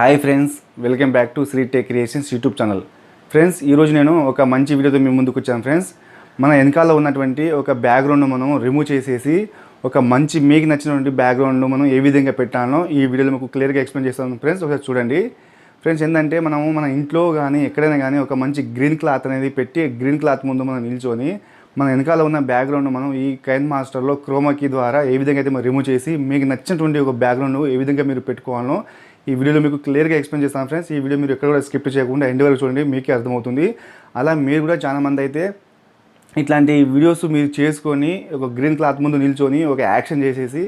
Hi friends, welcome back to Sri tech creations YouTube channel. Friends, ఈరోజు నేను ఒక మంచి వీడియోతో మీ ముందుకు వచ్చాను. ఫ్రెండ్స్, మన వెనకాల ఉన్నటువంటి ఒక బ్యాక్గ్రౌండ్ మనం రిమూవ్ చేసేసి ఒక మంచి మీకు నచ్చినటువంటి బ్యాక్గ్రౌండ్ మనం ఏ విధంగా పెట్టాలో ఈ వీడియోలో మీకు క్లియర్గా ఎక్స్ప్లెయిన్ చేస్తాను. ఫ్రెండ్స్, ఒకసారి చూడండి. ఫ్రెండ్స్, ఏంటంటే మన ఇంట్లో కానీ ఎక్కడైనా కానీ ఒక మంచి గ్రీన్ క్లాత్ అనేది పెట్టి గ్రీన్ క్లాత్ ముందు మనం నిల్చొని మన వెనకాల ఉన్న బ్యాక్గ్రౌండ్ మనం ఈ కైన్ మాస్టర్లో క్రోమా కీ ద్వారా ఏ విధంగా అయితే మనం రిమూవ్ చేసి మీకు నచ్చినటువంటి ఒక బ్యాక్గ్రౌండ్ ఏ విధంగా మీరు పెట్టుకోవాలో ఈ వీడియోలో మీకు క్లియర్గా ఎక్స్ప్లెయిన్ చేస్తాను. ఫ్రెండ్స్, ఈ వీడియో మీరు ఎక్కడ కూడా స్కిప్ చేయకుండా ఎండ్ వరకు చూడండి, మీకే అర్థమవుతుంది. అలా మీరు కూడా చాలామంది అయితే ఇట్లాంటి వీడియోస్ మీరు చేసుకొని ఒక గ్రీన్ క్లాత్ ముందు నిల్చొని ఒక యాక్షన్ చేసేసి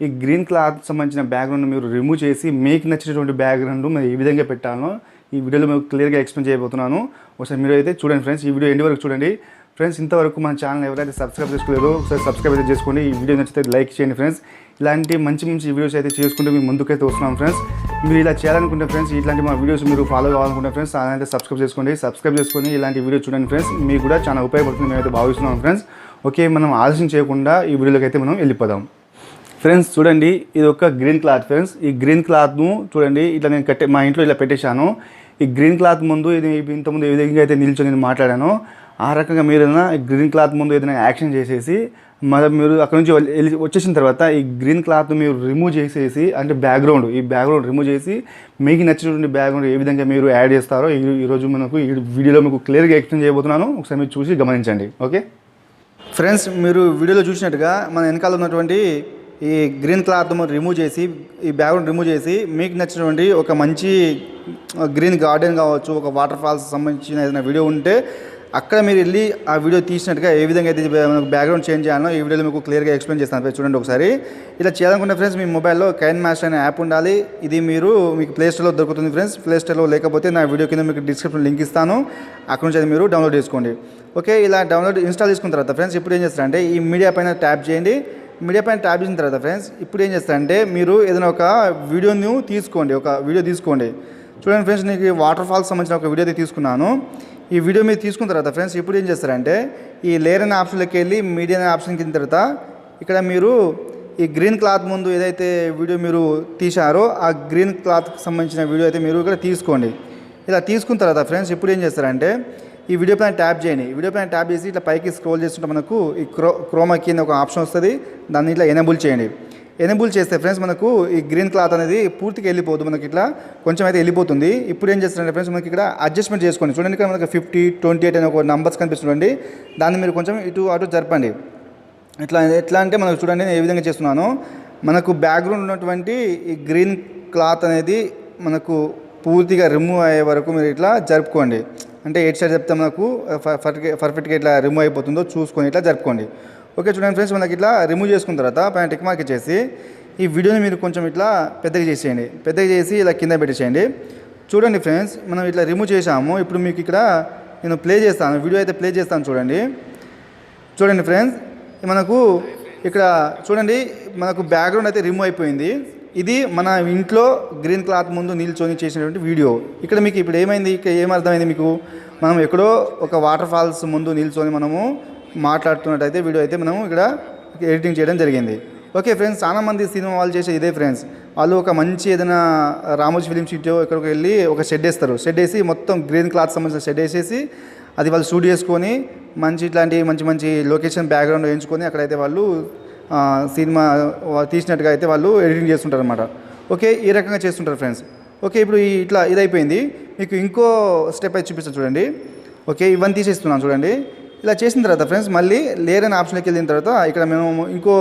ఈ గ్రీన్ క్లాత్ సంబంధించిన బ్యాక్గ్రౌండ్ మీరు రిమూవ్ చేసి మీకు నచ్చినటువంటి బ్యాక్గ్రౌండ్ మీరు ఏ విధంగా పెట్టాలో ఈ వీడియోలో మీకు క్లియర్గా ఎక్స్ప్లెయిన్ చేయబోతున్నాను. ఒకసారి మీరు అయితే చూడండి. ఫ్రెండ్స్, ఈ వీడియో ఎండ్ వరకు చూడండి. ఫ్రెండ్స్, ఇంతవరకు మన ఛానల్ ఎవరైతే సబ్స్క్రైబ్ చేసుకోలేదో ఒకసారి సబ్స్క్రైబ్ అయితే చేసుకోండి. ఈ వీడియో నచ్చితే లైక్ చేయండి. ఫ్రెండ్స్, ఇలాంటి మంచి వీడియోస్ అయితే చేసుకుంటూ మేము ముందుకైతే వస్తున్నాం. ఫ్రెండ్స్, మీరు ఇలా చేయాలనుకుంటే ఫ్రెండ్స్ ఇట్లాంటి మా వీడియోస్ మీరు ఫాలో కావాలనుకుంటే ఫ్రెండ్స్ అలాంటి సబ్స్క్రైబ్ చేసుకొని ఇలాంటి వీడియో చూడండి. ఫ్రెండ్స్, మీకు కూడా చాలా ఉపయోగపడుతుంది మేమైతే భావిస్తున్నాం. ఫ్రెండ్స్, ఓకే, మనం ఆలస్యం చేయకుండా ఈ వీడియోలోకి అయితే మనం వెళ్ళిపోదాం. ఫ్రెండ్స్, చూడండి, ఇది ఒక గ్రీన్ క్లాత్. ఫ్రెండ్స్, ఈ గ్రీన్ క్లాత్ను చూడండి, ఇట్లా నేను మా ఇంట్లో ఇలా పెట్టేశాను. ఈ గ్రీన్ క్లాత్ ముందు ఇది ఇంతకుముందు ఏ విధంగా అయితే నిల్చొని నేను మాట్లాడాను ఆ రకంగా మీరు ఏదైనా గ్రీన్ క్లాత్ ముందు ఏదైనా యాక్షన్ చేసేసి మీరు అక్కడ నుంచి వచ్చేసిన తర్వాత ఈ గ్రీన్ క్లాత్ మీరు రిమూవ్ చేసేసి అంటే ఈ బ్యాక్గ్రౌండ్ రిమూవ్ చేసి మీకు నచ్చినటువంటి బ్యాక్గ్రౌండ్ ఏ విధంగా మీరు యాడ్ చేస్తారో ఈరోజు మనకు ఈ వీడియోలో మీకు క్లియర్గా ఎక్స్ప్లెయిన్ చేయబోతున్నాను. ఒకసారి మీరు చూసి గమనించండి. ఓకే ఫ్రెండ్స్, మీరు వీడియోలో చూసినట్టుగా మన వెనకాల ఉన్నటువంటి ఈ గ్రీన్ క్లాత్ రిమూవ్ చేసి ఈ బ్యాక్గ్రౌండ్ రిమూవ్ చేసి మీకు నచ్చినటువంటి ఒక మంచి గ్రీన్ గార్డెన్ కావచ్చు, ఒక వాటర్ ఫాల్స్ సంబంధించిన ఏదైనా వీడియో ఉంటే అక్కడ మీరు వెళ్ళి ఆ వీడియో తీసినట్టుగా ఏ విధంగా అయితే బ్యాక్గ్రౌండ్ చేంజ్ చేయాలో ఈ వీడియోలో మీకు క్లియర్గా ఎక్స్ప్లెయిన్ చేస్తాను. చూడండి ఒకసారి. ఇలా చేయాలనుకుంటే ఫ్రెండ్స్ మీ మొబైల్లో కైన్ మాస్టర్ అనే యాప్ ఉండాలి. ఇది మీకు ప్లే స్టోర్లో దొరుకుతుంది. ఫ్రెండ్స్, ప్లే స్టోర్లో లేకపోతే నా వీడియో కింద మీకు డిస్క్రిప్షన్ లింక్ ఇస్తాను, అక్కడ నుంచి అది మీరు డౌన్లోడ్ చేసుకోండి. ఓకే, ఇలా ఇన్స్టాల్ చేసుకున్న తర్వాత ఫ్రెండ్స్ ఇప్పుడు ఏం చేస్తారంటే ఈ మీడియా పైన ట్యాప్ చేయండి. మీడియా పైన ట్యాప్ చేసిన తర్వాత ఫ్రెండ్స్ ఇప్పుడు ఏం చేస్తారంటే మీరు ఏదైనా ఒక వీడియో తీసుకోండి. చూడండి ఫ్రెండ్స్, నీకు వాటర్ ఫాల్స్ సంబంధించిన ఒక వీడియో అయితే తీసుకున్నాను. ఈ వీడియో మీరు తీసుకున్న తర్వాత ఫ్రెండ్స్ ఇప్పుడు ఏం చేస్తారంటే ఈ లేయర్ అనే ఆప్షన్లోకి వెళ్ళి మీడియా అనే ఆప్షన్ కింద తర్వాత ఇక్కడ మీరు ఈ గ్రీన్ క్లాత్ ముందు ఏదైతే వీడియో మీరు తీశారో ఆ గ్రీన్ క్లాత్కి సంబంధించిన వీడియో అయితే మీరు ఇక్కడ తీసుకోండి. ఇలా తీసుకున్న తర్వాత ఫ్రెండ్స్ ఇప్పుడు ఏం చేస్తారంటే ఈ వీడియో పైన ట్యాప్ చేయండి. వీడియో పైన ట్యాప్ చేసి ఇట్లా పైకి స్క్రోల్ చేస్తుంటే మనకు ఈ క్రోమా కీ అనే ఒక ఆప్షన్ వస్తుంది. దాన్ని ఇట్లా ఎనేబుల్ చేయండి. ఎనేబుల్ చేస్తే ఫ్రెండ్స్ మనకు ఈ గ్రీన్ క్లాత్ అనేది పూర్తిగా వెళ్ళిపోదు, మనకి ఇట్లా కొంచెం అయితే వెళ్ళిపోతుంది. ఇప్పుడు ఏం చేస్తారంటే ఫ్రెండ్స్ మనకి ఇక్కడ అడ్జస్ట్మెంట్ చేసుకోండి. చూడండి, ఇక్కడ మనకి 50, 28 అనే ఒక నంబర్స్ కనిపిస్తుందండి. దాన్ని మీరు కొంచెం ఇటు అటు జరపండి. ఎట్లా అంటే మనకు చూడండి నేను ఏ విధంగా చేస్తున్నాను. మనకు బ్యాక్గ్రౌండ్ ఉన్నటువంటి ఈ గ్రీన్ క్లాత్ అనేది మనకు పూర్తిగా రిమూవ్ అయ్యే వరకు మీరు ఇట్లా జరుపుకోండి. అంటే ఎయిట్ సైడ్ చెప్తే మనకు పర్ఫెక్ట్గా ఇట్లా రిమూవ్ అయిపోతుందో చూసుకొని ఇట్లా జరుపుకోండి. ఓకే, చూడండి ఫ్రెండ్స్, మనకి ఇట్లా రిమూవ్ చేసుకున్న తర్వాత పైన టిక్ మార్క్ ఇచ్చేసి ఈ వీడియోని మీరు కొంచెం ఇట్లా పెద్దగా చేసి ఇలా కింద పెట్టేసేయండి. చూడండి ఫ్రెండ్స్, మనం ఇట్లా రిమూవ్ చేసాము. ఇప్పుడు మీకు ఇక్కడ నేను ప్లే చేస్తాను, వీడియో అయితే ప్లే చేస్తాను. చూడండి ఫ్రెండ్స్, మనకు ఇక్కడ చూడండి మనకు బ్యాక్గ్రౌండ్ అయితే రిమూవ్ అయిపోయింది. ఇది మన ఇంట్లో గ్రీన్ క్లాత్ ముందు నిల్చొని చేసినటువంటి వీడియో. ఇక్కడ మీకు ఇప్పుడు ఏమైంది, ఇక్కడ ఏమర్థమైంది మీకు, మనం ఎక్కడో ఒక వాటర్ ఫాల్స్ ముందు నిల్చొని మనము మాట్లాడుతున్నట్టయితే వీడియో అయితే మనము ఇక్కడ ఎడిటింగ్ చేయడం జరిగింది. ఓకే ఫ్రెండ్స్, చాలామంది సినిమా వాళ్ళు చేసే ఇదే ఫ్రెండ్స్. వాళ్ళు ఒక మంచి ఏదైనా రామోజీ ఫిలిం సిటీ ఎక్కడికి వెళ్ళి ఒక షెడ్ వేసి మొత్తం గ్రీన్ క్లాత్ సంబంధించిన షెడ్ వేసేసి అది వాళ్ళు షూట్ చేసుకొని ఇట్లాంటి మంచి లొకేషన్ బ్యాక్గ్రౌండ్ వేయించుకొని అక్కడైతే వాళ్ళు సినిమా తీసినట్టుగా అయితే వాళ్ళు ఎడిటింగ్ చేస్తుంటారు అనమాట. ఓకే, ఈ రకంగా చేస్తుంటారు ఫ్రెండ్స్. ఓకే, ఇప్పుడు ఇది అయిపోయింది. మీకు ఇంకో స్టెప్ అయితే చూపిస్తాను చూడండి. ఓకే, ఇవన్నీ తీసేస్తున్నాను చూడండి. ఇలా చేసిన తర్వాత ఫ్రెండ్స్ మళ్ళీ లేయర్ అనే ఆప్షన్కి వెళ్ళిన తర్వాత ఇక్కడ మేము ఇంకో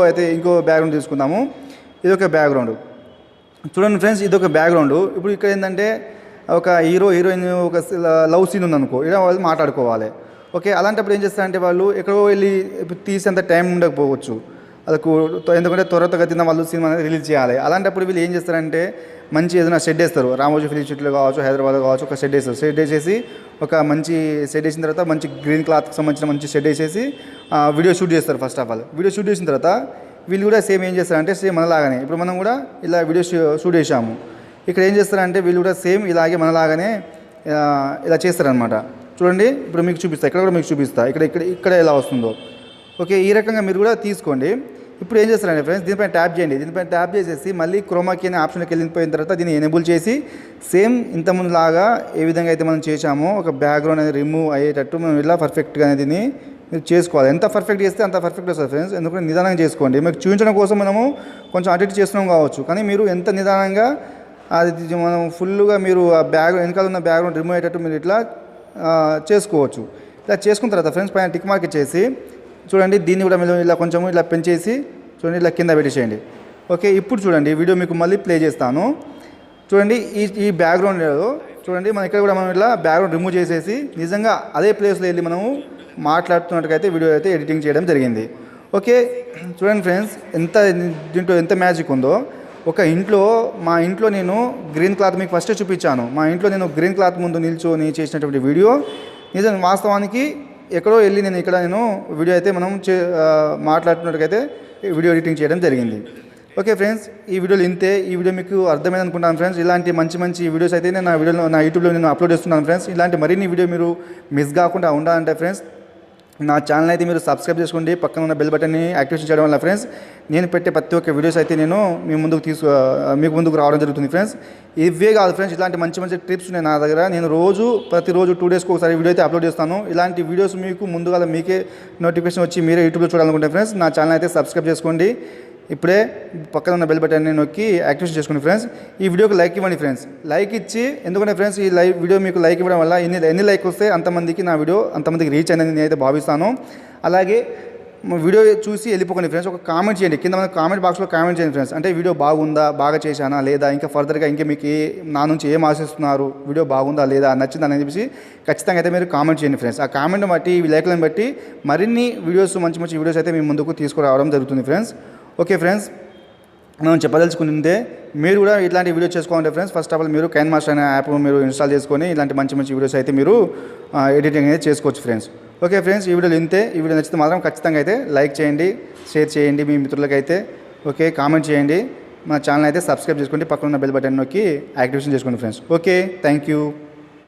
బ్యాక్గ్రౌండ్ తీసుకుందాము. ఇది ఒక బ్యాక్గ్రౌండ్. చూడండి ఫ్రెండ్స్, ఇది ఒక బ్యాక్గ్రౌండ్. ఇప్పుడు ఇక్కడ ఏంటంటే ఒక హీరోయిన్ ఒక లవ్ సీన్ ఉందనుకో, ఇలా వాళ్ళు మాట్లాడుకోవాలి. ఓకే, అలాంటప్పుడు ఏం చేస్తారంటే వాళ్ళు ఎక్కడో వెళ్ళి తీసేంత టైం ఉండకపోవచ్చు, వాళ్ళకు ఎందుకంటే త్వరగతిన వాళ్ళు సినిమా అనేది రిలీజ్ చేయాలి. అలాంటప్పుడు వీళ్ళు ఏం చేస్తారంటే మంచి ఏదైనా షెడ్ వేస్తారు. రామోజీ ఫిలిం సిటీలో కావచ్చు, హైదరాబాద్లో కావచ్చు, ఒక షెడ్ వేస్తారు. షెడ్ వేసేసి ఒక మంచి షెడ్ వేసిన తర్వాత మంచి గ్రీన్ క్లాత్కి సంబంధించిన మంచి షెడ్ వేసేసి వీడియో షూట్ చేస్తారు. First of all video shoot చేసిన తర్వాత వీళ్ళు కూడా సేమ్ ఏం చేస్తారంటే సేమ్ మనలాగానే ఇప్పుడు మనం కూడా ఇలా వీడియో షూట్ చేసాము. ఇక్కడ ఏం చేస్తారంటే వీళ్ళు కూడా సేమ్ ఇలాగే మనలాగానే ఇలా చేస్తారనమాట. చూడండి, ఇప్పుడు మీకు చూపిస్తా, ఇక్కడ కూడా మీకు చూపిస్తా ఇక్కడ ఎలా వస్తుందో. ఓకే, ఈ రకంగా మీరు కూడా తీసుకోండి. ఇప్పుడు ఏం చేస్తారండి ఫ్రెండ్స్, దీనిపైన ట్యాప్ చేయండి. దీనిపైన ట్యాప్ చేసేసి మళ్ళీ క్రోమాకి అనే ఆప్షన్కి వెళ్ళిపోయిన తర్వాత దీన్ని ఎనేబుల్ చేసి సేమ్ ఇంతకుముందు లాగా ఏ విధంగా అయితే మనం చేసామో ఒక బ్యాక్గ్రౌండ్ అనేది రిమూవ్ అయ్యేటట్టు మనం ఇలా పర్ఫెక్ట్గా దీన్ని మీరు చేసుకోవాలి. ఎంత పర్ఫెక్ట్ చేస్తే అంత పర్ఫెక్ట్ వస్తుంది ఫ్రెండ్స్. ఎందుకంటే నిదానంగా చేసుకోండి. మీకు చూపించడం కోసం మనము కొంచెం అటు ఇటు చేస్తున్నాం కావచ్చు, కానీ మీరు ఎంత నిదానంగా అది మనం ఫుల్గా మీరు ఆ వెనకాల ఉన్న బ్యాక్గ్రౌండ్ రిమూవ్ అయ్యేటట్టు మీరు ఇట్లా చేసుకోవచ్చు. ఇలా చేసుకున్న తర్వాత ఫ్రెండ్స్ పైన టిక్ మార్క్ ఇచ్చేసి చూడండి, దీన్ని కూడా మీరు ఇలా కొంచెం ఇలా పెంచేసి చూడండి, ఇలా కింద పెట్టేసేయండి. ఓకే, ఇప్పుడు చూడండి వీడియో మీకు మళ్ళీ ప్లే చేస్తాను. చూడండి ఈ బ్యాక్గ్రౌండ్ చూడండి, మనం ఇక్కడ కూడా మనం ఇట్లా బ్యాక్గ్రౌండ్ రిమూవ్ చేసేసి నిజంగా అదే ప్లేస్లో వెళ్ళి మనము మాట్లాడుతున్నట్టుగైతే వీడియో అయితే ఎడిటింగ్ చేయడం జరిగింది. ఓకే, చూడండి ఫ్రెండ్స్ దీంట్లో ఎంత మ్యాజిక్ ఉందో. మా ఇంట్లో నేను గ్రీన్ క్లాత్ మీకు ఫస్టే చూపించాను. మా ఇంట్లో నేను గ్రీన్ క్లాత్ ముందు నిల్చొని చేసినటువంటి వీడియో నిజం వాస్తవానికి ఎక్కడో వెళ్ళి నేను వీడియో అయితే మనం మాట్లాడుతున్నట్టుగైతే వీడియో ఎడిటింగ్ చేయడం జరిగింది. ఓకే ఫ్రెండ్స్, ఈ వీడియోలు ఇంతే. ఈ వీడియో మీకు అర్థమైంది అనుకుంటాను ఫ్రెండ్స్. ఇలాంటి మంచి వీడియోస్ అయితే నేను నా యూట్యూబ్లో నేను అప్లోడ్ చేస్తున్నాను ఫ్రెండ్స్. ఇలాంటి మరిన్ని వీడియో మీరు మిస్ కాకుండా ఉండాలంటే ఫ్రెండ్స్ నా ఛానల్ అయితే మీరు సబ్స్క్రైబ్ చేసుకోండి. పక్కన ఉన్న బెల్ బటన్ని యాక్టివేషన్ చేయడం వల్ల ఫ్రెండ్స్ నేను పెట్టే ప్రతి ఒక్క వీడియోస్ అయితే నేను మీకు ముందుకు రావడం జరుగుతుంది ఫ్రెండ్స్. ఇవే కాదు ఫ్రెండ్స్, ఇలాంటి మంచి టిప్స్ ఉన్నాయి నా దగ్గర. నేను ప్రతిరోజు 2 డేస్కి ఒకసారి వీడియో అయితే అప్లోడ్ చేస్తాను. ఇలాంటి వీడియోస్ మీకు ముందుగా మీకే నోటిఫికేషన్ వచ్చి మీరే యూట్యూబ్లో చూడాలనుకుంటే ఫ్రెండ్స్ నా ఛానల్ అయితే సబ్స్క్రైబ్ చేసుకోండి. ఇప్పుడే పక్కన ఉన్న బెల్ బటన్ని నొక్కి యాక్టివేషన్ చేసుకోండి ఫ్రెండ్స్. ఈ వీడియోకి లైక్ ఇవ్వండి ఫ్రెండ్స్. లైక్ ఇచ్చి, ఎందుకంటే ఫ్రెండ్స్ ఈ వీడియో మీకు లైక్ ఇవ్వడం వల్ల ఎన్ని లైక్ వస్తే అంతమందికి నా వీడియో అంతమందికి రీచ్ అయిందని నేనైతే భావిస్తాను. అలాగే వీడియో చూసి వెళ్ళిపోకండి ఫ్రెండ్స్. ఒక కామెంట్ చేయండి కింద, మన కామెంట్ బాక్స్లో కామెంట్ చేయండి ఫ్రెండ్స్. అంటే వీడియో బాగుందా, బాగా చేశానా లేదా, ఇంకా ఫర్దర్గా మీకు నా నుంచి ఏం ఆశిస్తున్నారు, వీడియో బాగుందా లేదా, నచ్చిందా అని చెప్పేసి ఖచ్చితంగా అయితే మీరు కామెంట్ చేయండి ఫ్రెండ్స్. ఆ కామెంట్ బట్టి ఈ లైక్లను బట్టి మరిన్ని వీడియోస్ మంచి వీడియోస్ అయితే మీ ముందుకు తీసుకురావడం జరుగుతుంది ఫ్రెండ్స్. ఓకే ఫ్రెండ్స్, మనం చెప్పదలుచుకుంటే మీరు కూడా ఇట్లాంటి వీడియో చేసుకోవాలంటే ఫ్రెండ్స్ ఫస్ట్ ఆఫ్ ఆల్ మీరు కైన్ మాస్టర్ అనే యాప్ మీరు ఇన్స్టాల్ చేసుకొని ఇలాంటి మంచి వీడియోస్ అయితే మీరు ఎడిటింగ్ అనేది చేసుకోవచ్చు ఫ్రెండ్స్. ఓకే ఫ్రెండ్స్, ఈ వీడియోలు ఇంతే. ఈ వీడియో నచ్చితే మాత్రం ఖచ్చితంగా అయితే లైక్ చేయండి, షేర్ చేయండి మీ మిత్రులకైతే. ఓకే, కామెంట్ చేయండి. మన ఛానల్ అయితే సబ్స్క్రైబ్ చేసుకోండి. పక్కన ఉన్న బెల్ బటన్ నొక్కి యాక్టివేషన్ చేసుకోండి ఫ్రెండ్స్. Okay, thank you.